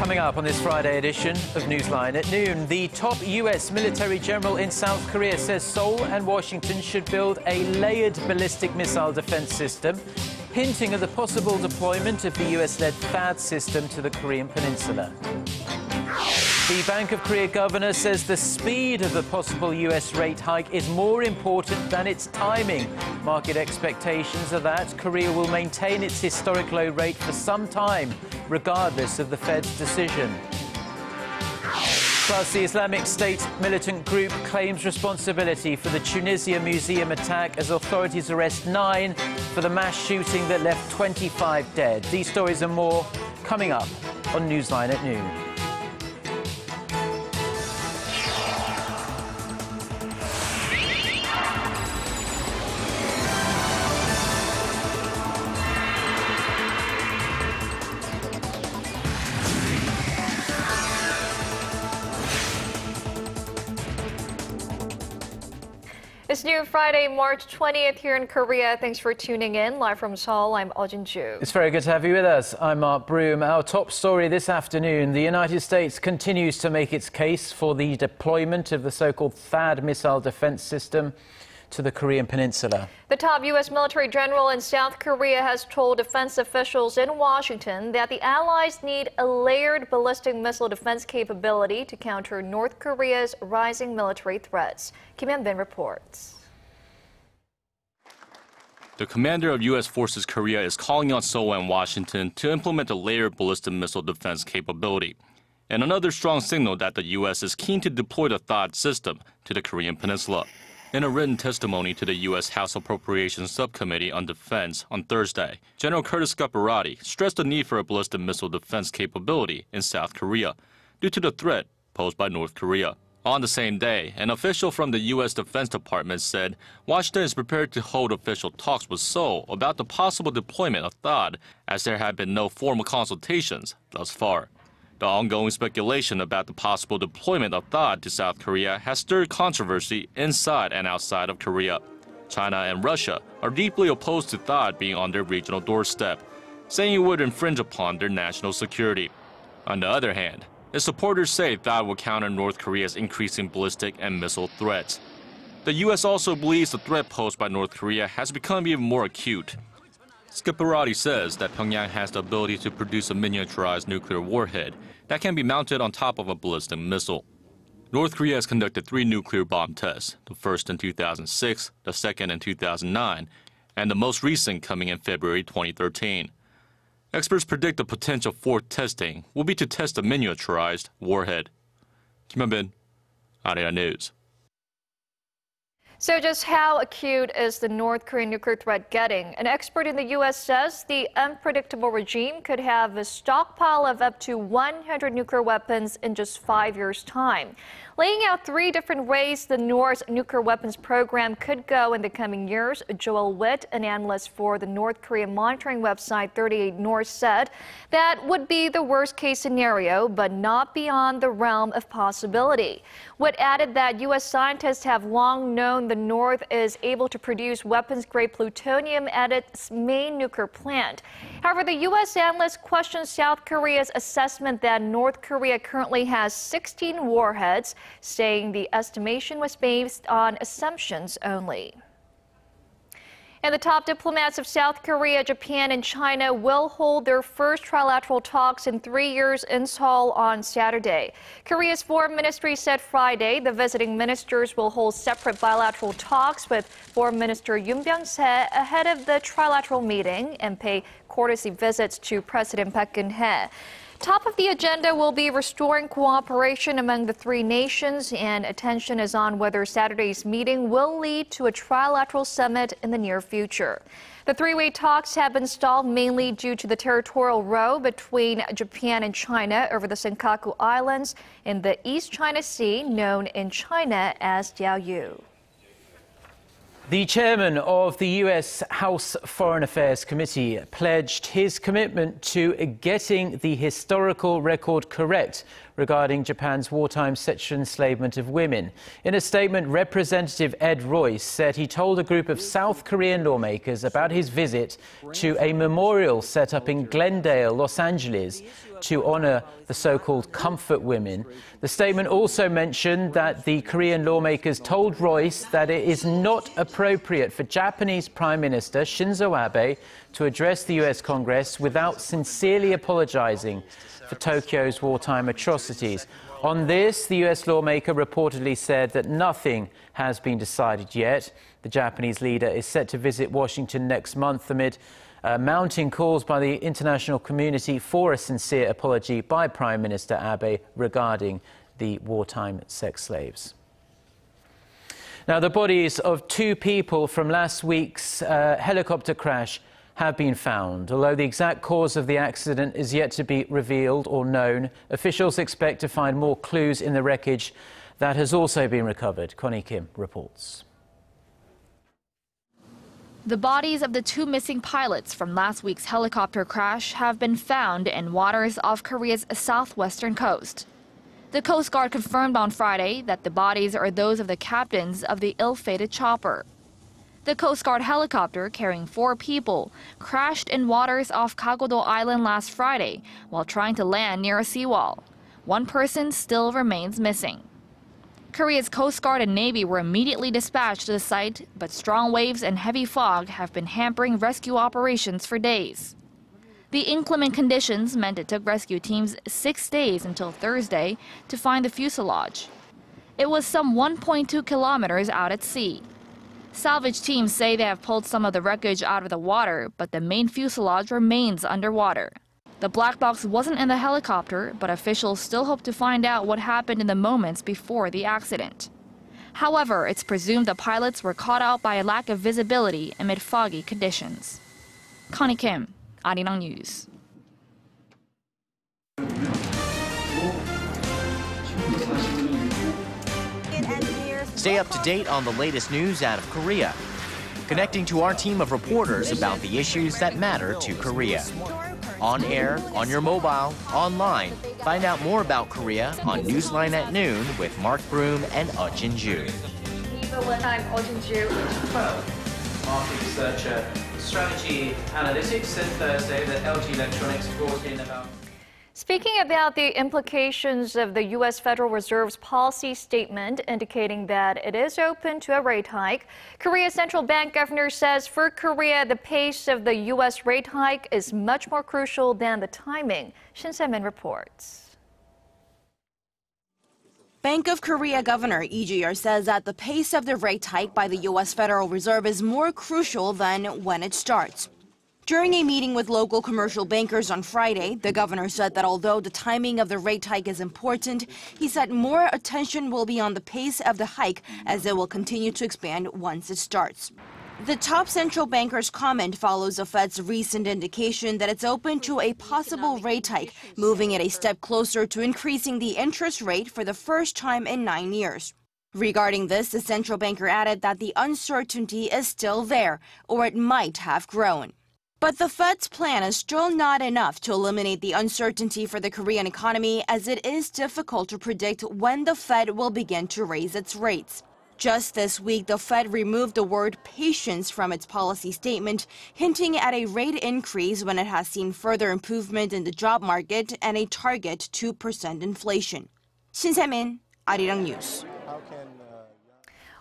Coming up on this Friday edition of Newsline at noon, the top US military general in South Korea says Seoul and Washington should build a layered ballistic missile defense system, hinting at the possible deployment of the US-led THAAD system to the Korean peninsula. The Bank of Korea governor says the speed of the possible US rate hike is more important than its timing. Market expectations are that Korea will maintain its historic low rate for some time, regardless of the Fed's decision. Plus, the Islamic State militant group claims responsibility for the Tunisia museum attack as authorities arrest 9 for the mass shooting that left 25 dead. These stories and more coming up on Newsline at noon. It's new Friday, March 20th here in Korea. Thanks for tuning in. Live from Seoul, I'm Eojin Ju. It's very good to have you with us. I'm Mark Broom. Our top story this afternoon, the United States continues to make its case for the deployment of the so-called THAAD missile defense system to the Korean peninsula. The top U.S. military general in South Korea has told defense officials in Washington that the allies need a layered ballistic missile defense capability to counter North Korea's rising military threats. Kim Hyun-bin reports. The commander of U.S. Forces Korea is calling on Seoul and Washington to implement a layered ballistic missile defense capability, and another strong signal that the U.S. is keen to deploy the THAAD system to the Korean peninsula. In a written testimony to the U.S. House Appropriations Subcommittee on Defense on Thursday, General Curtis Scaparrotti stressed the need for a ballistic missile defense capability in South Korea due to the threat posed by North Korea. On the same day, an official from the U.S. Defense Department said Washington is prepared to hold official talks with Seoul about the possible deployment of THAAD, as there have been no formal consultations thus far. The ongoing speculation about the possible deployment of THAAD to South Korea has stirred controversy inside and outside of Korea. China and Russia are deeply opposed to THAAD being on their regional doorstep, saying it would infringe upon their national security. On the other hand, its supporters say THAAD will counter North Korea's increasing ballistic and missile threats. The U.S. also believes the threat posed by North Korea has become even more acute. Scaparrotti says that Pyongyang has the ability to produce a miniaturized nuclear warhead that can be mounted on top of a ballistic missile. North Korea has conducted 3 nuclear bomb tests, the first in 2006, the second in 2009, and the most recent coming in February 2013. Experts predict the potential fourth testing will be to test a miniaturized warhead. Kim Hyun-bin, Arirang News. So just how acute is the North Korean nuclear threat getting? An expert in the U.S. says the unpredictable regime could have a stockpile of up to 100 nuclear weapons in just 5 years' time, laying out 3 different ways the North's nuclear weapons program could go in the coming years. Joel Witt, an analyst for the North Korean monitoring website 38 North, said that would be the worst-case scenario, but not beyond the realm of possibility. Witt added that U.S. scientists have long known the North is able to produce weapons-grade plutonium at its main nuclear plant. However, the U.S. analyst questions South Korea's assessment that North Korea currently has 16 warheads, saying the estimation was based on assumptions only. And the top diplomats of South Korea, Japan, and China will hold their first trilateral talks in 3 years in Seoul on Saturday. Korea's foreign ministry said Friday the visiting ministers will hold separate bilateral talks with Foreign Minister Yun Byung-se ahead of the trilateral meeting and pay courtesy visits to President Park Geun-hye. Top of the agenda will be restoring cooperation among the 3 nations, and attention is on whether Saturday's meeting will lead to a trilateral summit in the near future. The 3-way talks have been stalled mainly due to the territorial row between Japan and China over the Senkaku Islands in the East China Sea, known in China as Diaoyu. The chairman of the U.S. House Foreign Affairs Committee pledged his commitment to getting the historical record correct regarding Japan's wartime sexual enslavement of women. In a statement, Representative Ed Royce said he told a group of South Korean lawmakers about his visit to a memorial set up in Glendale, Los Angeles, to honor the so-called comfort women. The statement also mentioned that the Korean lawmakers told Royce that it is not appropriate for Japanese Prime Minister Shinzo Abe to address the US Congress without sincerely apologizing for Tokyo's wartime atrocities. On this, the US lawmaker reportedly said that nothing has been decided yet. The Japanese leader is set to visit Washington next month amid mounting calls by the international community for a sincere apology by Prime Minister Abe regarding the wartime sex slaves. Now, the bodies of 2 people from last week's helicopter crash have been found. Although the exact cause of the accident is yet to be revealed or known, officials expect to find more clues in the wreckage that has also been recovered. Connie Kim reports. The bodies of the 2 missing pilots from last week's helicopter crash have been found in waters off Korea's southwestern coast. The Coast Guard confirmed on Friday that the bodies are those of the captains of the ill-fated chopper. The Coast Guard helicopter carrying 4 people crashed in waters off Kagodo Island last Friday while trying to land near a seawall. 1 person still remains missing. Korea's Coast Guard and Navy were immediately dispatched to the site, but strong waves and heavy fog have been hampering rescue operations for days. The inclement conditions meant it took rescue teams 6 days until Thursday to find the fuselage. It was some 1.2 kilometers out at sea. Salvage teams say they have pulled some of the wreckage out of the water, but the main fuselage remains underwater. The black box wasn't in the helicopter, but officials still hope to find out what happened in the moments before the accident. However, it's presumed the pilots were caught out by a lack of visibility amid foggy conditions. Connie Kim, Arirang News. Stay up to date on the latest news out of Korea, connecting to our team of reporters about the issues that matter to Korea. On air, on your mobile, online. Find out more about Korea on NEWSLINE at Noon with Mark Broom and Jin-ju. I'm Jin-ju. Market researcher, strategy analytics, said Thursday that LG Electronics brought in about... Speaking about the implications of the U.S. Federal Reserve's policy statement indicating that it is open to a rate hike, Korea's central bank governor says for Korea, the pace of the U.S. rate hike is much more crucial than the timing. Shin Se-min reports. Bank of Korea Governor Lee Ju-yeol says that the pace of the rate hike by the U.S. Federal Reserve is more crucial than when it starts. During a meeting with local commercial bankers on Friday, the governor said that although the timing of the rate hike is important, he said more attention will be on the pace of the hike as it will continue to expand once it starts. The top central banker's comment follows the Fed's recent indication that it's open to a possible rate hike, moving it a step closer to increasing the interest rate for the first time in 9 years. Regarding this, the central banker added that the uncertainty is still there, or it might have grown. But the Fed's plan is still not enough to eliminate the uncertainty for the Korean economy, as it is difficult to predict when the Fed will begin to raise its rates. Just this week, the Fed removed the word patience from its policy statement, hinting at a rate increase when it has seen further improvement in the job market and a target 2% inflation. Shin Se-min, Arirang News.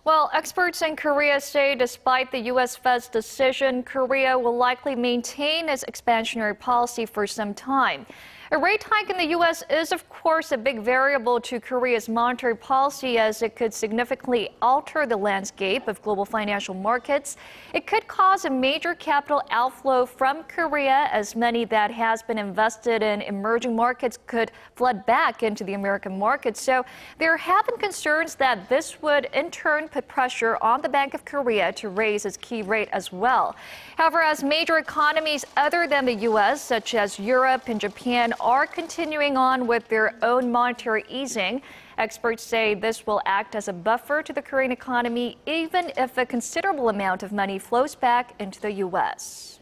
Well, experts in Korea say despite the U.S. Fed's decision, Korea will likely maintain its expansionary policy for some time. A rate hike in the U.S. is, of course, a big variable to Korea's monetary policy, as it could significantly alter the landscape of global financial markets. It could cause a major capital outflow from Korea, as money that has been invested in emerging markets could flood back into the American market. So there have been concerns that this would in turn put pressure on the Bank of Korea to raise its key rate as well. However, as major economies other than the U.S., such as Europe and Japan, are continuing on with their own monetary easing, experts say this will act as a buffer to the Korean economy, even if a considerable amount of money flows back into the U.S.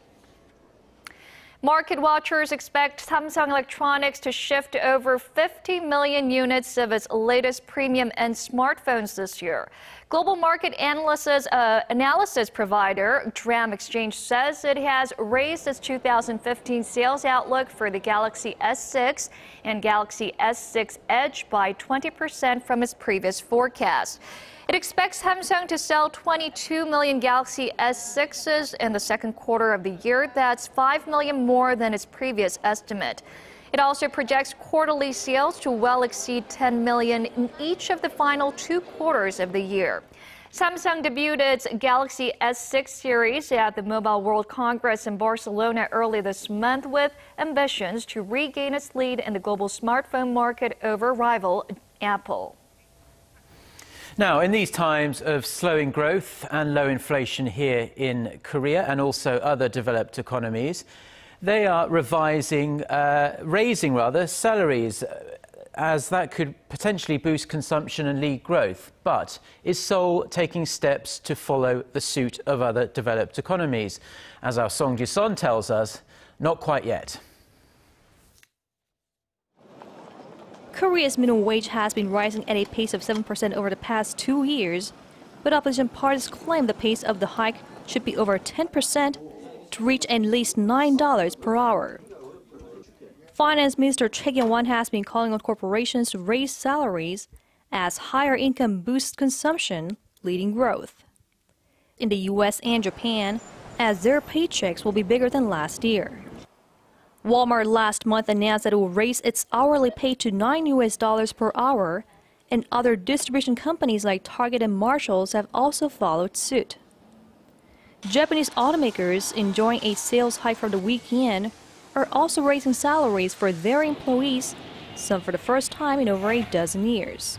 Market watchers expect Samsung Electronics to shift over 50 million units of its latest premium-end smartphones this year. Global market analysis provider Dram Exchange says it has raised its 2015 sales outlook for the Galaxy S6 and Galaxy S6 Edge by 20% from its previous forecast. It expects Samsung to sell 22 million Galaxy S6s in the second quarter of the year. That's 5 million more than its previous estimate. It also projects quarterly sales to well exceed 10 million in each of the final 2 quarters of the year. Samsung debuted its Galaxy S6 series at the Mobile World Congress in Barcelona early this month with ambitions to regain its lead in the global smartphone market over rival Apple. Now, in these times of slowing growth and low inflation here in Korea and also other developed economies, they are raising salaries, as that could potentially boost consumption and lead growth. But is Seoul taking steps to follow the suit of other developed economies? As our Song Ji-son tells us, not quite yet. Korea's minimum wage has been rising at a pace of 7% over the past 2 years, but opposition parties claim the pace of the hike should be over 10% to reach at least $9 per hour. Finance Minister Choi Kyung-won has been calling on corporations to raise salaries as higher income boosts consumption, leading growth. In the US and Japan, as their paychecks will be bigger than last year. Walmart last month announced that it will raise its hourly pay to $9 per hour, and other distribution companies like Target and Marshalls have also followed suit. Japanese automakers enjoying a sales hike from the weekend are also raising salaries for their employees, some for the first time in over a dozen years.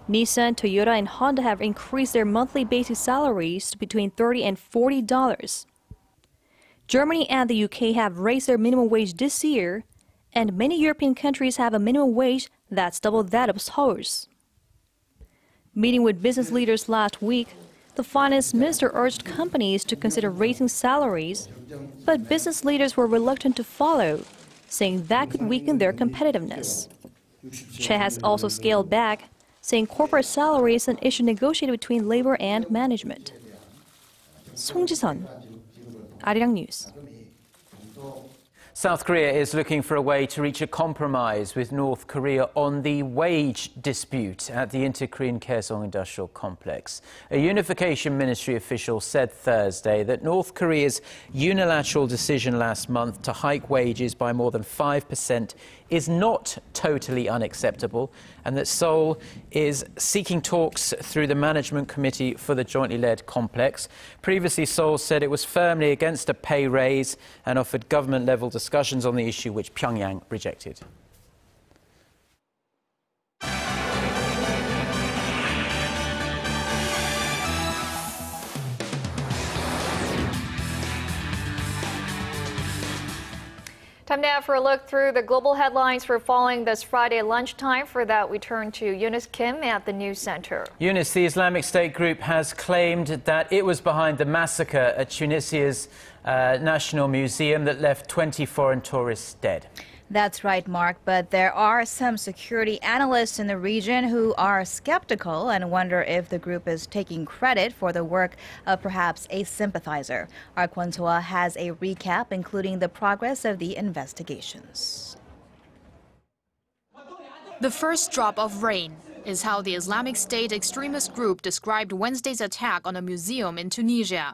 Nissan, Toyota, and Honda have increased their monthly basic salaries to between $30 and $40. Germany and the UK have raised their minimum wage this year, and many European countries have a minimum wage that's double that of Seoul's. Meeting with business leaders last week, the finance minister urged companies to consider raising salaries, but business leaders were reluctant to follow, saying that could weaken their competitiveness. Che has also scaled back, saying corporate salary is an issue negotiated between labor and management. Song Ji-son, Arirang News. South Korea is looking for a way to reach a compromise with North Korea on the wage dispute at the Inter-Korean Kaesong Industrial Complex. A Unification Ministry official said Thursday that North Korea's unilateral decision last month to hike wages by more than 5% is not totally unacceptable, and that Seoul is seeking talks through the Management Committee for the jointly led complex. Previously, Seoul said it was firmly against a pay raise and offered government-level discussions on the issue, which Pyongyang rejected. Time now for a look through the global headlines for following this Friday lunchtime. For that, we turn to Eunice Kim at the News Center. Eunice, the Islamic State group has claimed that it was behind the massacre at Tunisia's National Museum that left 20 foreign tourists dead. That's right, Mark, but there are some security analysts in the region who are skeptical and wonder if the group is taking credit for the work of perhaps a sympathizer. Our Kwon So-ah has a recap, including the progress of the investigations. The first drop of rain is how the Islamic State extremist group described Wednesday's attack on a museum in Tunisia.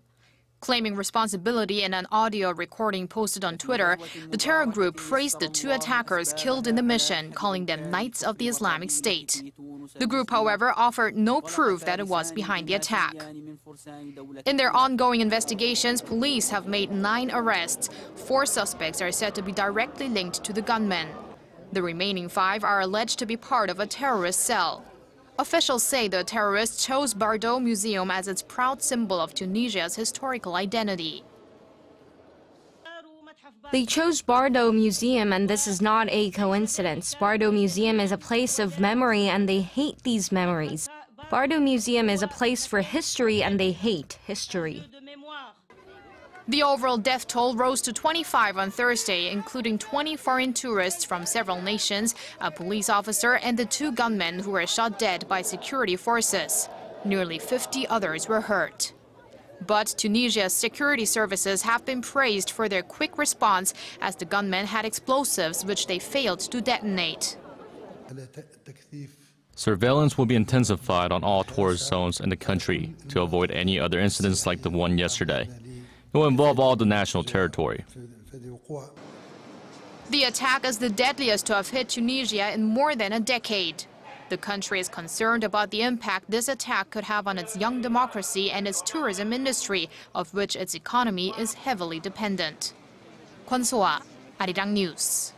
Claiming responsibility in an audio recording posted on Twitter, the terror group praised the 2 attackers killed in the mission, calling them Knights of the Islamic State. The group, however, offered no proof that it was behind the attack. In their ongoing investigations, police have made 9 arrests. 4 suspects are said to be directly linked to the gunmen. The remaining 5 are alleged to be part of a terrorist cell. Officials say the terrorists chose Bardo Museum as its proud symbol of Tunisia's historical identity. They chose Bardo Museum, and this is not a coincidence. Bardo Museum is a place of memory, and they hate these memories. Bardo Museum is a place for history, and they hate history. The overall death toll rose to 25 on Thursday, including 20 foreign tourists from several nations, a police officer, and the 2 gunmen who were shot dead by security forces. Nearly 50 others were hurt. But Tunisia's security services have been praised for their quick response as the gunmen had explosives which they failed to detonate. Surveillance will be intensified on all tourist zones in the country to avoid any other incidents like the one yesterday. It will involve all the national territory. The attack is the deadliest to have hit Tunisia in more than a decade. The country is concerned about the impact this attack could have on its young democracy and its tourism industry, of which its economy is heavily dependent. Kwon So-ah, Arirang News.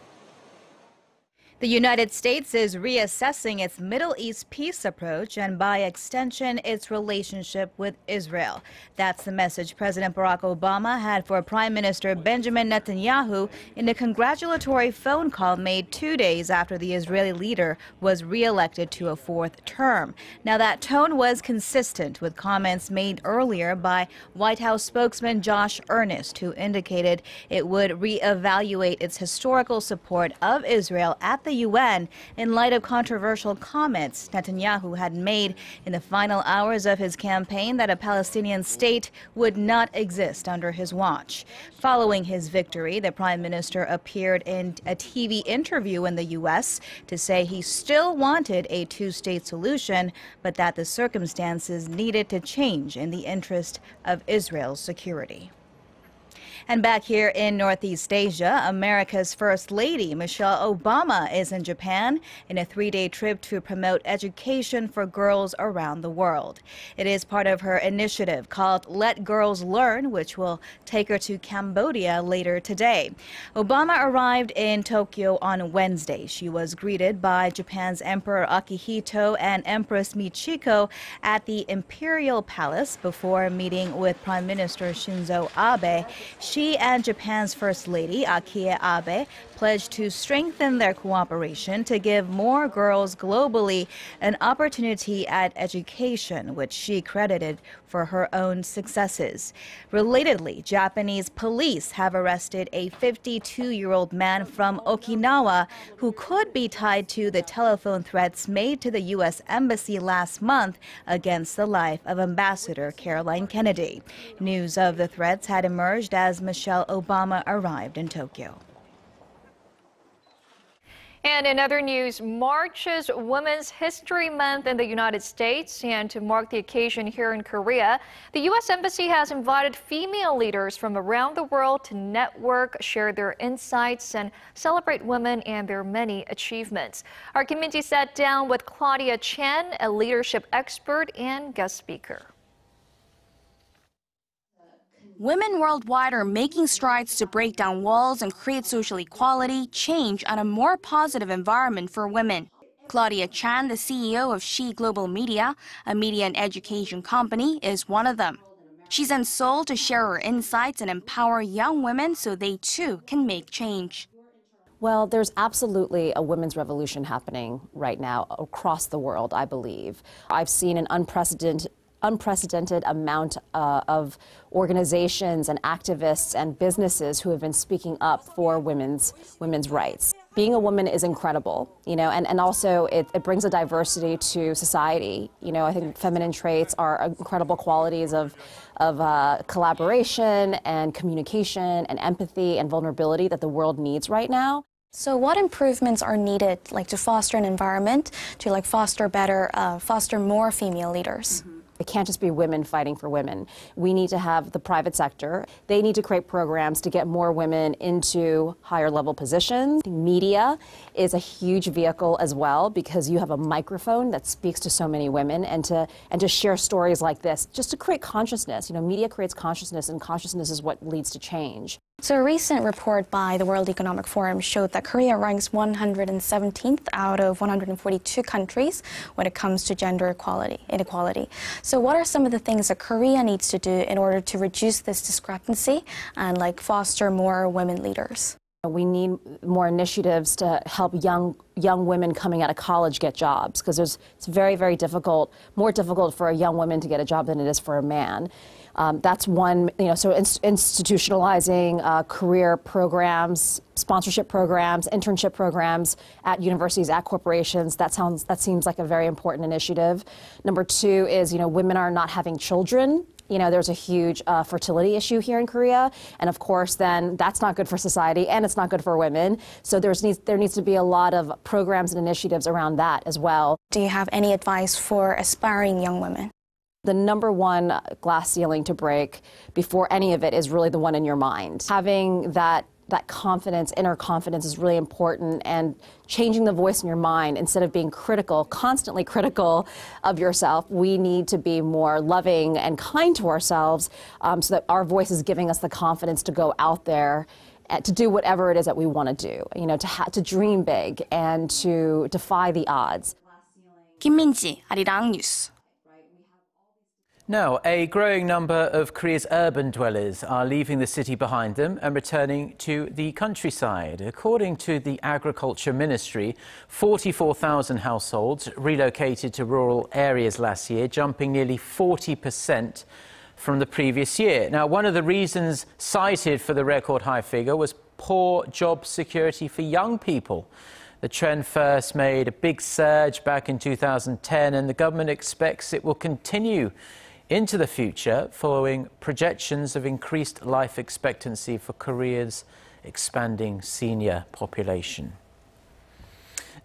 The United States is reassessing its Middle East peace approach and, by extension, its relationship with Israel. That's the message President Barack Obama had for Prime Minister Benjamin Netanyahu in a congratulatory phone call made 2 days after the Israeli leader was re-elected to a fourth term. Now, that tone was consistent with comments made earlier by White House spokesman Josh Earnest, who indicated it would re-evaluate its historical support of Israel at the UN in light of controversial comments Netanyahu had made in the final hours of his campaign that a Palestinian state would not exist under his watch. Following his victory, the prime minister appeared in a TV interview in the U.S. to say he still wanted a two-state solution, but that the circumstances needed to change in the interest of Israel's security. And back here in Northeast Asia, America's First Lady, Michelle Obama, is in Japan in a 3-day trip to promote education for girls around the world. It is part of her initiative called Let Girls Learn, which will take her to Cambodia later today. Obama arrived in Tokyo on Wednesday. She was greeted by Japan's Emperor Akihito and Empress Michiko at the Imperial Palace before meeting with Prime Minister Shinzo Abe. She and Japan's First Lady, Akie Abe, pledged to strengthen their cooperation to give more girls globally an opportunity at education, which she credited for her own successes. Relatedly, Japanese police have arrested a 52-year-old man from Okinawa who could be tied to the telephone threats made to the U.S. Embassy last month against the life of Ambassador Caroline Kennedy. News of the threats had emerged as Michelle Obama arrived in Tokyo. And in other news, March is Women's History Month in the United States, and to mark the occasion here in Korea, the U.S. Embassy has invited female leaders from around the world to network, share their insights, and celebrate women and their many achievements. Our Kim Min-ji sat down with Claudia Chen, a leadership expert and guest speaker. Women worldwide are making strides to break down walls and create social equality, change, and a more positive environment for women. Claudia Chen, the CEO of She Global Media, a media and education company, is one of them. She's in Seoul to share her insights and empower young women so they too can make change. Well, there's absolutely a women's revolution happening right now across the world, I believe. I've seen an unprecedented amount of organizations and activists and businesses who have been speaking up for women's rights. Being a woman is incredible, and also it brings a diversity to society. I think feminine traits are incredible qualities of collaboration and communication and empathy and vulnerability that the world needs right now. So what improvements are needed, to foster an environment, to foster more female leaders? It can't just be women fighting for women. We need to have the private sector. They need to create programs to get more women into higher level positions. Media is a huge vehicle as well because you have a microphone that speaks to so many women, and to share stories like this, just to create consciousness. Media creates consciousness, and consciousness is what leads to change. So a recent report by the World Economic Forum showed that Korea ranks 117th out of 142 countries when it comes to gender inequality. So what are some of the things that Korea needs to do in order to reduce this discrepancy and foster more women leaders? We need more initiatives to help young women coming out of college get jobs, because it's very, very difficult, more difficult for a young woman to get a job than it is for a man. That's one, so institutionalizing career programs, sponsorship programs, internship programs at universities, at corporations. That seems like a very important initiative. Number two is, women are not having children. There's a huge fertility issue here in Korea, and of course, then that's not good for society, and it's not good for women. So there needs to be a lot of programs and initiatives around that as well. Do you have any advice for aspiring young women? The number one glass ceiling to break before any of it is really the one in your mind. Having that confidence, inner confidence, is really important, and changing the voice in your mind instead of being critical, constantly critical of yourself. We need to be more loving and kind to ourselves, so that our voice is giving us the confidence to go out there to do whatever it is that we want to do, to dream big and to defy the odds. 김민지, Arirang News. Now, a growing number of Korea's urban dwellers are leaving the city behind them and returning to the countryside. According to the Agriculture Ministry, 44,000 households relocated to rural areas last year, jumping nearly 40% from the previous year. Now, one of the reasons cited for the record high figure was poor job security for young people. The trend first made a big surge back in 2010, and the government expects it will continue into the future following projections of increased life expectancy for Korea's expanding senior population.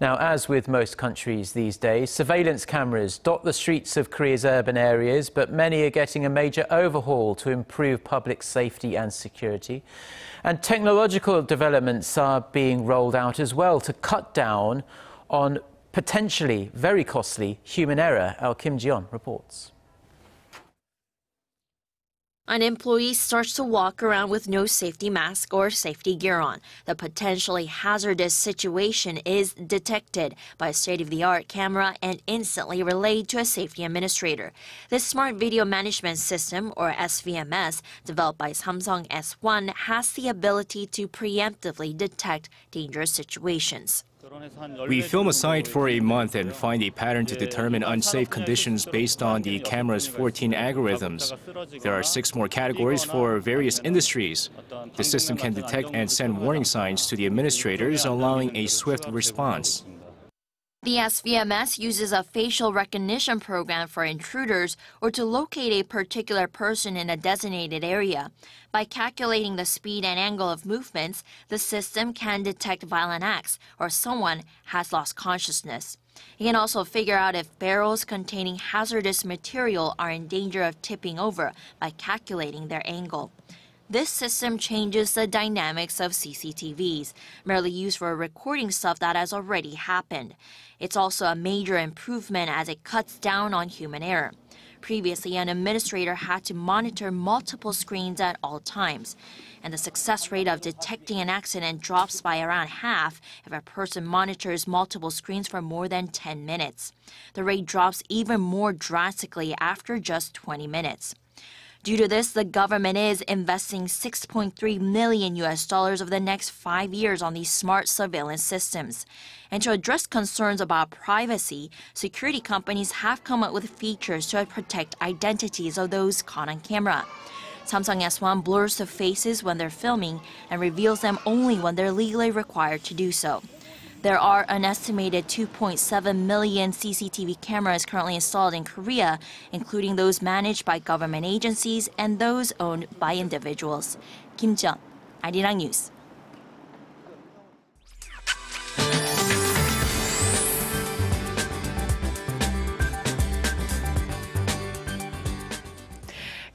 Now, as with most countries these days, surveillance cameras dot the streets of Korea's urban areas, but many are getting a major overhaul to improve public safety and security. And technological developments are being rolled out as well to cut down on potentially very costly human error. Kim Ji-yeon reports. An employee starts to walk around with no safety mask or safety gear on. The potentially hazardous situation is detected by a state-of-the-art camera and instantly relayed to a safety administrator. This smart video management system, or SVMS, developed by Samsung S1, has the ability to preemptively detect dangerous situations. We film a site for a month and find a pattern to determine unsafe conditions based on the camera's 14 algorithms. There are 6 more categories for various industries. The system can detect and send warning signs to the administrators, allowing a swift response. The SVMS uses a facial recognition program for intruders or to locate a particular person in a designated area. By calculating the speed and angle of movements, the system can detect violent acts or someone has lost consciousness. It can also figure out if barrels containing hazardous material are in danger of tipping over by calculating their angle. This system changes the dynamics of CCTVs, merely used for recording stuff that has already happened. It's also a major improvement as it cuts down on human error. Previously, an administrator had to monitor multiple screens at all times, and the success rate of detecting an accident drops by around half if a person monitors multiple screens for more than 10 minutes. The rate drops even more drastically after just 20 minutes. Due to this, the government is investing $6.3 million over the next 5 years on these smart surveillance systems. And to address concerns about privacy, security companies have come up with features to protect identities of those caught on camera. Samsung S1 blurs the faces when they're filming and reveals them only when they're legally required to do so. There are an estimated 2.7 million CCTV cameras currently installed in Korea, including those managed by government agencies and those owned by individuals. Kim Ji-yeon, Arirang News.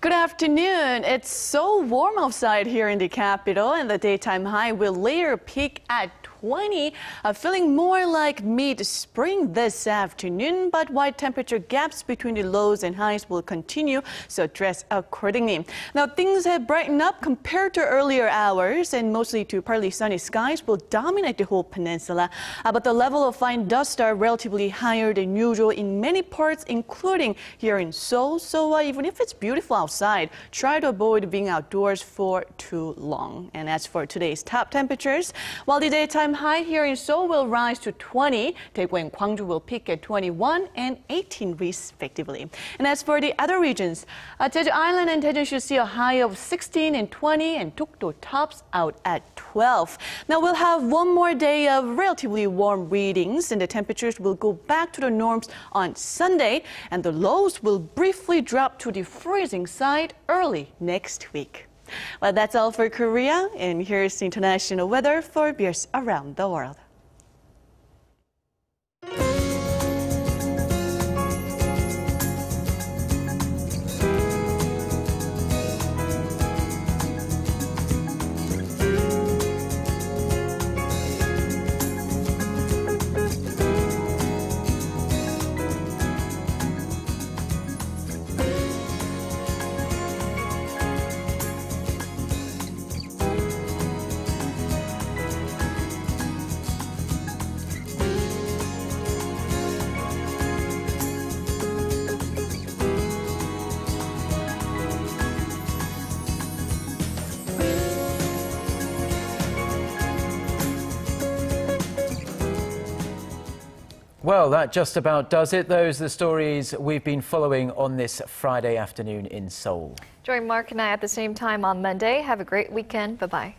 Good afternoon. It's so warm outside here in the capital, and the daytime high will later peak at 20. Feeling more like mid-spring this afternoon, but wide temperature gaps between the lows and highs will continue, so dress accordingly. Now, things have brightened up compared to earlier hours, and mostly to partly sunny skies will dominate the whole peninsula. But the level of fine dust are relatively higher than usual in many parts, including here in Seoul. So even if it's beautiful outside, try to avoid being outdoors for too long. And as for today's top temperatures, while the daytime high here in Seoul will rise to 20, Daegu and Gwangju will peak at 21 and 18 respectively. And as for the other regions, Jeju Island and Daejeon should see a high of 16 and 20, and Dokdo tops out at 12. Now we'll have one more day of relatively warm readings, and the temperatures will go back to the norms on Sunday, and the lows will briefly drop to the freezing side early next week. Well, that's all for Korea, and here's international weather for viewers around the world. Well, that just about does it. Those are the stories we've been following on this Friday afternoon in Seoul. Join Mark and I at the same time on Monday. Have a great weekend. Bye-bye.